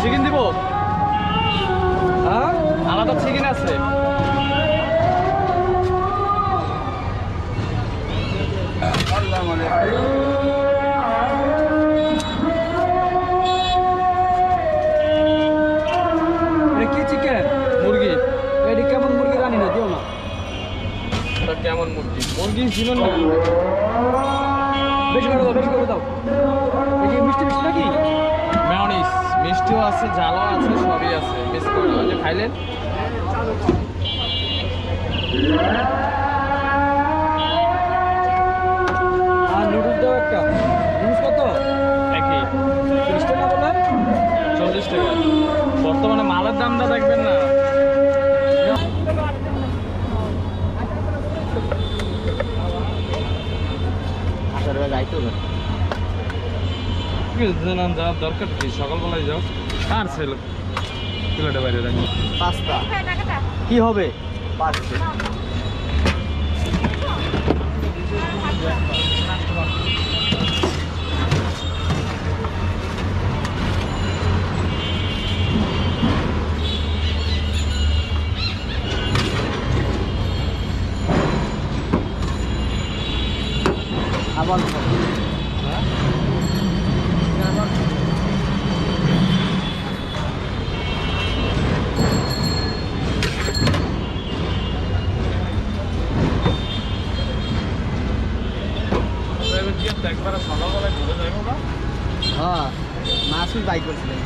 Chicken দিব, হ্যাঁ আলাদা চিকেন আছে। কি চিকেন? মুরগি। এটি কেমন মুরগি জানি না, দিও না। কেমন মুরগি? মুরগি ছিল না, বেশি করে দাও, বেশি করে দাও। এই যে মিষ্টি মিষ্টি নাকি? মেয়োনিজ মিষ্টিও আছে, ঝালও আছে, সবই আছে। বেশি করে দাও, যে খাইলেন। আর নুডলস দাও একটা। নুডলস কত? একই 30 টাকা বলে, 40 টাকা। বর্তমানে মালের দামটা দেখবেন না। যাওয়ার দরকার কি? সকালবেলায় যাও। আর ছিল প্লেটে বাইরে রাখি পাস্তা কি হবে? আবার একবার সকালবেলায় ঘুরে যাবো না? হ্যাঁ, মাসুল বাইক করছিলেন।